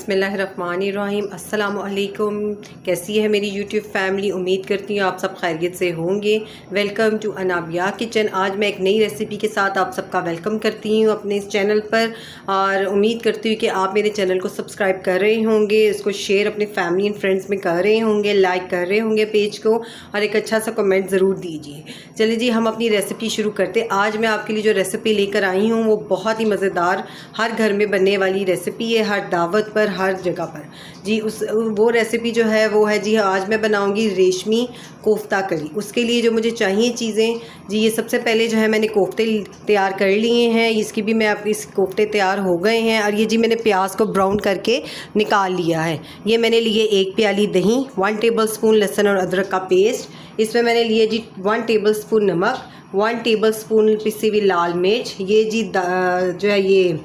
बिस्मिल्लाहिर्रहमानिर्रहीम। अस्सलामु अलैकुम। कैसी है मेरी यूट्यूब फैमिली? उम्मीद करती हूँ आप सब खैरियत से होंगे। Welcome to Anabia kitchen. आज मैं एक नई रेसिपी के साथ आप सबका वेलकम करती हूँ अपने इस चैनल पर, और उम्मीद करती हूँ कि आप मेरे चैनल को सब्सक्राइब कर रहे होंगे, इसको शेयर अपने फैमिली एंड फ्रेंड्स में कर रहे होंगे, लाइक कर रहे होंगे पेज को, और एक अच्छा सा कमेंट ज़रूर दीजिए। चलिए जी, हम अपनी रेसिपी शुरू करते। आज मैं आपके लिए जो रेसिपी लेकर आई हूँ वो बहुत ही मज़ेदार, हर घर में बनने वाली रेसिपी है, हर दावत पर, हर जगह पर जी। वो रेसिपी जो है वो है जी, आज मैं बनाऊंगी रेशमी कोफ्ता करी। उसके लिए जो मुझे चाहिए चीज़ें जी, ये सबसे पहले जो है मैंने कोफ्ते तैयार कर लिए हैं। इसकी भी मैं आपकी इस कोफ्ते तैयार हो गए हैं। और ये जी मैंने प्याज को ब्राउन करके निकाल लिया है। ये मैंने लिए 1 प्याली दही, 1 टेबल स्पून लहसुन और अदरक का पेस्ट, इसमें मैंने लिए जी 1 टेबल स्पून नमक, 1 टेबल स्पून पिसी हुई लाल मिर्च, ये जी जो है ये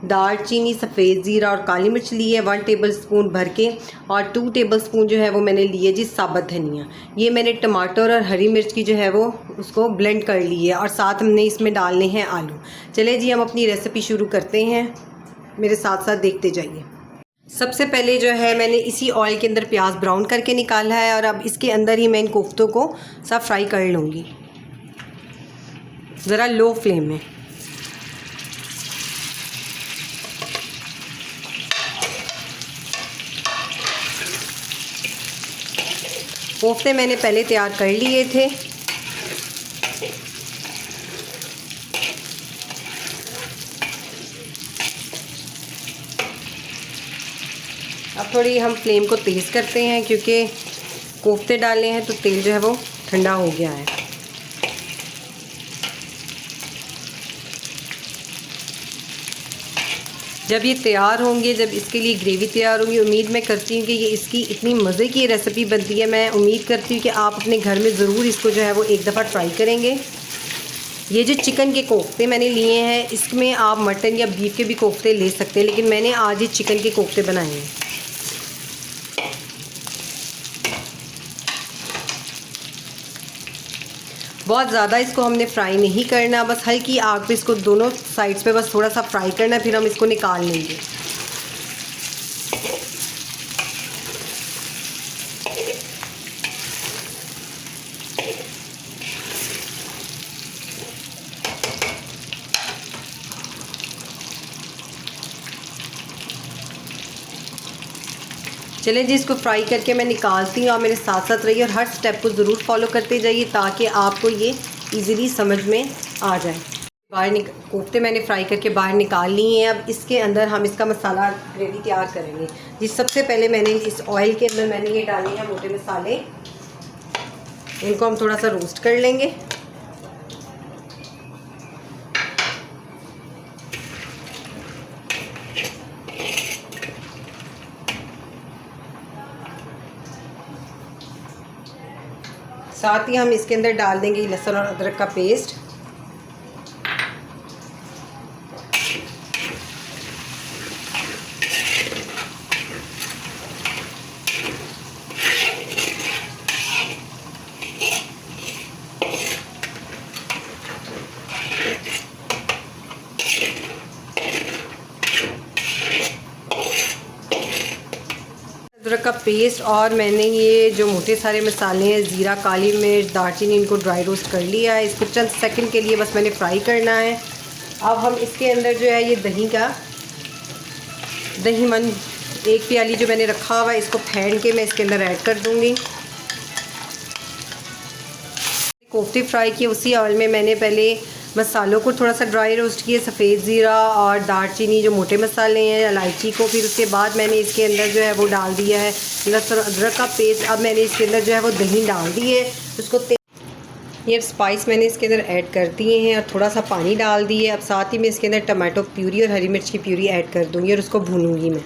दालचीनी, सफ़ेद ज़ीरा और काली मिर्च ली है 1 टेबल स्पून भर के, और 2 टेबल स्पून जो है वो मैंने लिए जी साबुत धनिया। ये मैंने टमाटर और हरी मिर्च की जो है वो उसको ब्लेंड कर ली है, और साथ हमने इसमें डालने हैं आलू। चले जी, हम अपनी रेसिपी शुरू करते हैं, मेरे साथ साथ देखते जाइए। सबसे पहले जो है मैंने इसी ऑयल के अंदर प्याज ब्राउन करके निकाला है, और अब इसके अंदर ही मैं इन कोफ्तों को सब फ्राई कर लूँगी ज़रा लो फ्लेम में। कोफ्ते मैंने पहले तैयार कर लिए थे। अब थोड़ी हम फ्लेम को तेज़ करते हैं, क्योंकि कोफ्ते डाले हैं तो तेल जो है वो ठंडा हो गया है। जब ये तैयार होंगे, जब इसके लिए ग्रेवी तैयार होगी, उम्मीद मैं करती हूँ कि ये इसकी इतनी मज़े की रेसिपी बनती है। मैं उम्मीद करती हूँ कि आप अपने घर में ज़रूर इसको जो है वो एक दफ़ा ट्राई करेंगे। ये जो चिकन के कोफ्ते मैंने लिए हैं, इसमें आप मटन या बीफ के भी कोफ्ते ले सकते हैं, लेकिन मैंने आज ये चिकन के कोफ्ते बनाए हैं। बहुत ज़्यादा इसको हमने फ्राई नहीं करना, बस हल्की आग पे इसको दोनों साइड्स पे बस थोड़ा सा फ्राई करना, फिर हम इसको निकाल लेंगे। चलें जी, इसको फ्राई करके मैं निकालती हूँ। आप मेरे साथ साथ रहिए और हर स्टेप को ज़रूर फॉलो करते जाइए, ताकि आपको ये इजीली समझ में आ जाए। कोफ्ते मैंने फ्राई करके बाहर निकाल लिए हैं। अब इसके अंदर हम इसका मसाला ग्रेवी तैयार करेंगे जी। सबसे पहले मैंने इस ऑयल के अंदर मैंने ये डाले हैं मोटे मसाले, इनको हम थोड़ा सा रोस्ट कर लेंगे। साथ ही हम इसके अंदर डाल देंगे लहसुन और अदरक का पेस्ट, अदरक का पेस्ट, और मैंने ये जो मोटे सारे मसाले हैं, ज़ीरा, काली मिर्च, दालचीनी, इनको ड्राई रोस्ट कर लिया है। इसको चंद सेकंड के लिए बस मैंने फ्राई करना है। अब हम इसके अंदर जो है ये दही मन 1 प्याली जो मैंने रखा हुआ है, इसको फेंट के मैं इसके अंदर ऐड कर दूँगी। कोफ्ते फ्राई किए उसी ऑयल में मैंने पहले मसालों को थोड़ा सा ड्राई रोस्ट किए, सफ़ेद ज़ीरा और दालचीनी जो मोटे मसाले हैं, इलायची को, फिर उसके बाद मैंने इसके अंदर जो है वो डाल दिया है लहसुन अदरक का पेस्ट। अब मैंने इसके अंदर जो है वो दही डाल दी है, उसको ये स्पाइस मैंने इसके अंदर ऐड कर दिए हैं, और थोड़ा सा पानी डाल दिए। अब साथ ही मैं इसके अंदर टमाटो प्यूरी और हरी मिर्च की प्यूरी ऐड कर दूँगी, और उसको भूनूँगी मैं।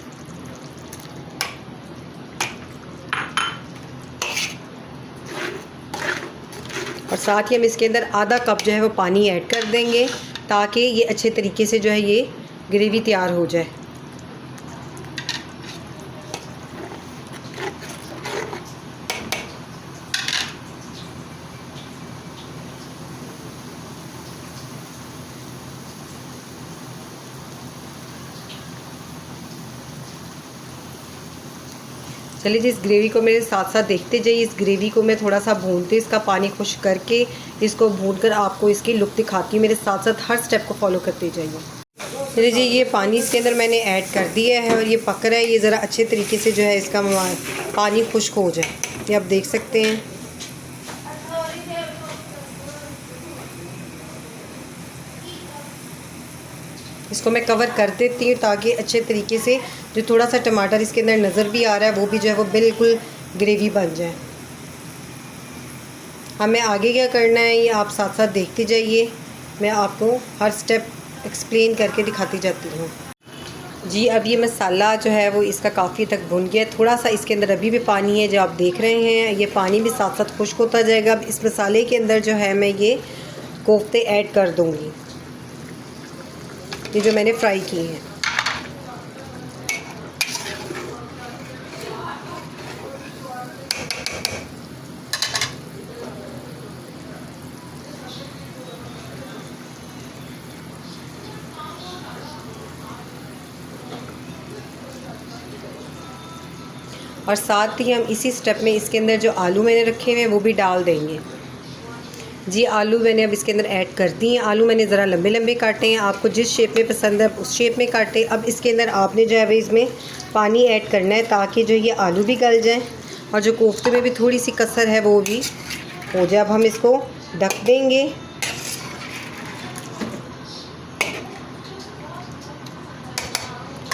और साथ ही हम इसके अंदर आधा कप जो है वो पानी ऐड कर देंगे, ताकि ये अच्छे तरीके से जो है ये ग्रेवी तैयार हो जाए। चलिए जी, इस ग्रेवी को मेरे साथ साथ देखते जाइए। इस ग्रेवी को मैं थोड़ा सा भूनते, इसका पानी खुश करके इसको भूनकर आपको इसकी लुक दिखाती हूँ। मेरे साथ साथ हर स्टेप को फॉलो करते जाइए। चलिए जी, ये पानी इसके अंदर मैंने ऐड कर दिया है और ये पक रहा है। ये ज़रा अच्छे तरीके से जो है इसका पानी खुश्क हो जाए, ये आप देख सकते हैं। इसको मैं कवर कर देती हूँ ताकि अच्छे तरीके से जो थोड़ा सा टमाटर इसके अंदर नज़र भी आ रहा है वो भी जो है वो बिल्कुल ग्रेवी बन जाए। हमें आगे क्या करना है ये आप साथ साथ देखते जाइए, मैं आपको हर स्टेप एक्सप्लेन करके दिखाती जाती हूँ। जी, अब ये मसाला जो है वो इसका काफ़ी तक भुन गया। थोड़ा सा इसके अंदर अभी भी पानी है जो आप देख रहे हैं, ये पानी भी साथ साथ खुश्क होता जाएगा। अब इस मसाले के अंदर जो है मैं ये कोफ्ते ऐड कर दूँगी, ये जो मैंने फ्राई किए हैं। और साथ ही हम इसी स्टेप में इसके अंदर जो आलू मैंने रखे हुए हैं वो भी डाल देंगे। जी, आलू मैंने अब इसके अंदर ऐड कर दिए हैं। आलू मैंने ज़रा लंबे लंबे काटे हैं, आपको जिस शेप में पसंद है उस शेप में काटे। अब इसके अंदर आपने जो है इसमें पानी ऐड करना है ताकि जो ये आलू भी गल जाएँ और जो कोफ्ते में भी थोड़ी सी कसर है वो भी हो जाए। अब हम इसको ढक देंगे।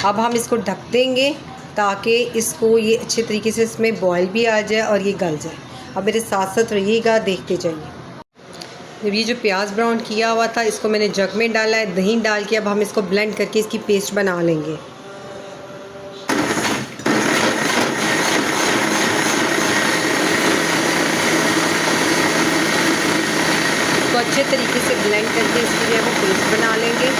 अब हम इसको ढक देंगे ताकि इसको ये अच्छे तरीके से इसमें बॉयल भी आ जाए और ये गल जाए। अब मेरे साथ साथ रहिएगा, देखते जाइए। जब ये जो प्याज ब्राउन किया हुआ था इसको मैंने जग में डाला है, दही डाल के अब हम इसको ब्लेंड करके इसकी पेस्ट बना लेंगे। इसको अच्छे तरीके से ब्लेंड करके इसकी जो है वो पेस्ट बना लेंगे।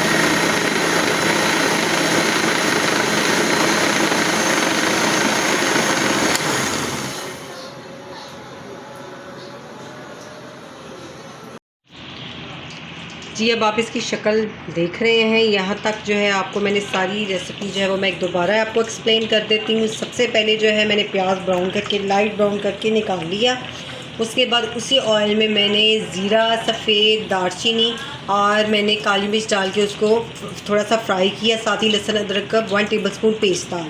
जी, अब आप इसकी शक्ल देख रहे हैं। यहाँ तक जो है आपको मैंने सारी रेसिपी जो है वो मैं एक दोबारा आपको एक्सप्लेन कर देती हूँ। सबसे पहले जो है मैंने प्याज ब्राउन करके लाइट ब्राउन करके निकाल लिया। उसके बाद उसी ऑयल में मैंने ज़ीरा, सफ़ेद, दालचीनी और मैंने काली मिर्च डाल के उसको थोड़ा सा फ्राई किया। साथ ही लहसुन अदरक का 1 टेबलस्पून पेस्ट डाल।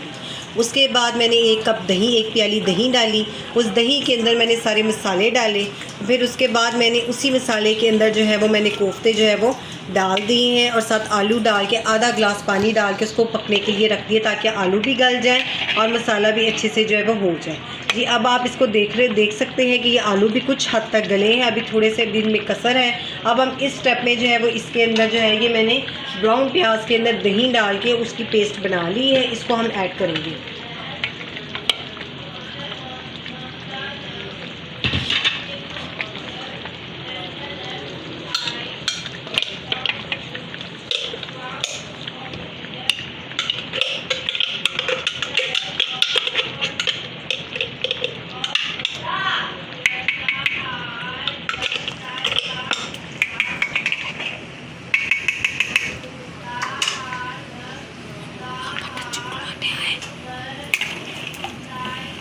उसके बाद मैंने 1 कप दही, 1 प्याली दही डाली। उस दही के अंदर मैंने सारे मसाले डाले। फिर उसके बाद मैंने उसी मसाले के अंदर जो है वो मैंने कोफ्ते जो है वो डाल दिए हैं और साथ आलू डाल के आधा गिलास पानी डाल के उसको पकने के लिए रख दिए ताकि आलू भी गल जाए और मसाला भी अच्छे से जो है वो हो जाए। जी, अब आप इसको देख सकते हैं कि ये आलू भी कुछ हद तक गले हैं, अभी थोड़े से दिन में कसर है। अब हम इस स्टेप में जो है वो इसके अंदर जो है ये मैंने ब्राउन प्याज के अंदर दही डाल के उसकी पेस्ट बना ली है, इसको हम ऐड करेंगे।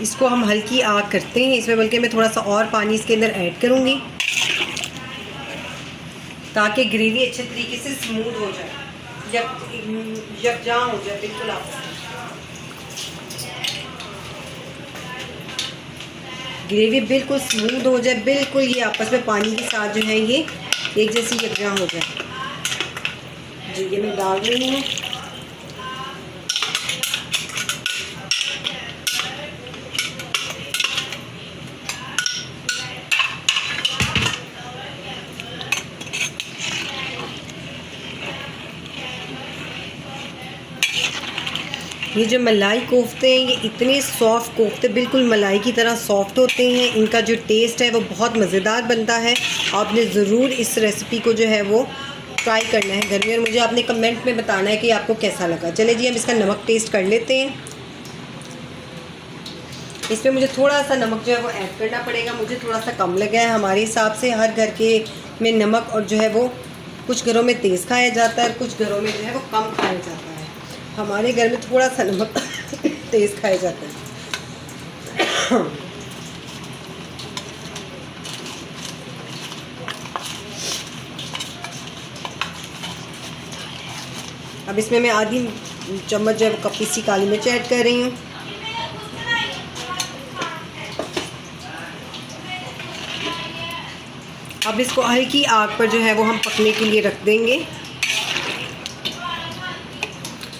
इसको हम हल्की आग करते हैं इसमें, बल्कि मैं थोड़ा सा और पानी इसके अंदर ऐड करूँगी ताकि ग्रेवी अच्छे तरीके से स्मूथ हो जाए, यकजां हो जाए बिल्कुल। आप ग्रेवी बिल्कुल स्मूथ हो जाए, बिल्कुल ये आपस में पानी के साथ जो है ये एक जैसी यकजां हो जाए। जी, ये मैं डाल रही हूँ। ये जो मलाई कोफ्ते हैं ये इतने सॉफ़्ट कोफ्ते, बिल्कुल मलाई की तरह सॉफ़्ट होते हैं। इनका जो टेस्ट है वो बहुत मज़ेदार बनता है। आपने ज़रूर इस रेसिपी को जो है वो ट्राई करना है घर में और मुझे आपने कमेंट में बताना है कि आपको कैसा लगा। चले जी, हम इसका नमक टेस्ट कर लेते हैं। इसमें मुझे थोड़ा सा नमक जो है वो ऐड करना पड़ेगा, मुझे थोड़ा सा कम लगा है। हमारे हिसाब से हर घर के में नमक और जो है वो कुछ घरों में तेज़ खाया जाता है और कुछ घरों में जो है वो कम खाया जाता है। हमारे घर में थोड़ा सा नमक तेज़ खाया जाता है। अब इसमें मैं आधी चम्मच जो है वो पीसी काली मिर्च ऐड कर रही हूँ। अब इसको हल्की आग पर जो है वो हम पकने के लिए रख देंगे।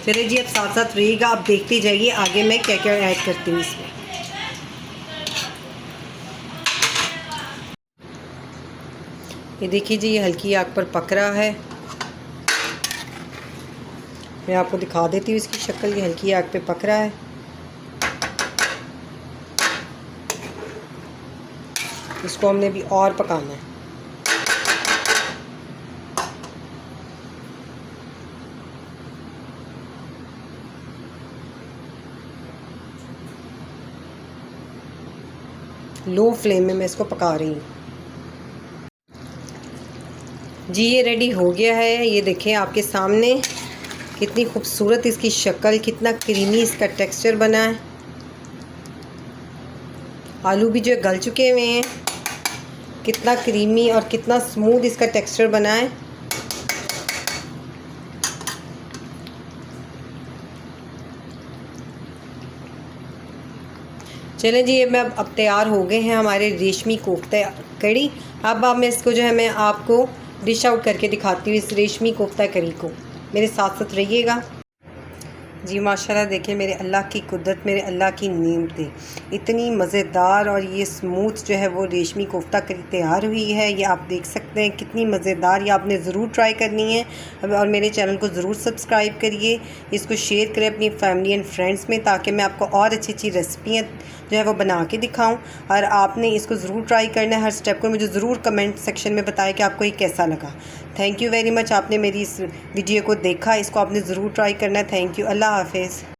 चलिए जी, अब साथ साथ रहिएगा, अब देखते जाइए आगे मैं क्या क्या ऐड करती हूँ इसमें। ये देखिए जी, ये हल्की आग पर पक रहा है। मैं आपको दिखा देती हूँ इसकी शक्ल। ये हल्की आग पे पक रहा है। इसको हमने भी और पकाना है। लो फ्लेम में मैं इसको पका रही हूँ। जी ये रेडी हो गया है। ये देखें आपके सामने कितनी खूबसूरत इसकी शक्ल, कितना क्रीमी इसका टेक्सचर बना है। आलू भी जो गल चुके हुए हैं, कितना क्रीमी और कितना स्मूथ इसका टेक्सचर बना है। चलें जी, ये मैं अब तैयार हो गए हैं हमारे रेशमी कोफ्ता कड़ी। अब मैं इसको जो है मैं आपको डिश आउट करके दिखाती हूँ इस रेशमी कोफ्ता करी को। मेरे साथ साथ रहिएगा जी। माशाल्लाह देखिए मेरे अल्लाह की कुदरत, मेरे अल्लाह की नेमतें, इतनी मज़ेदार और ये स्मूथ जो है वो रेशमी कोफ्ता करी तैयार हुई है। ये आप देख सकते हैं कितनी मज़ेदार। ये आपने ज़रूर ट्राई करनी है और मेरे चैनल को ज़रूर सब्सक्राइब करिए। इसको शेयर करें अपनी फैमिली एंड फ्रेंड्स में, ताकि मैं आपको और अच्छी अच्छी रेसिपियाँ जो है वो बना के दिखाऊं। और आपने इसको ज़रूर ट्राई करना है। हर स्टेप को मुझे ज़रूर कमेंट सेक्शन में बताएं कि आपको ये कैसा लगा। थैंक यू वेरी मच, आपने मेरी इस वीडियो को देखा। इसको आपने ज़रूर ट्राई करना है। Thank you. अल्लाह हाफिज़।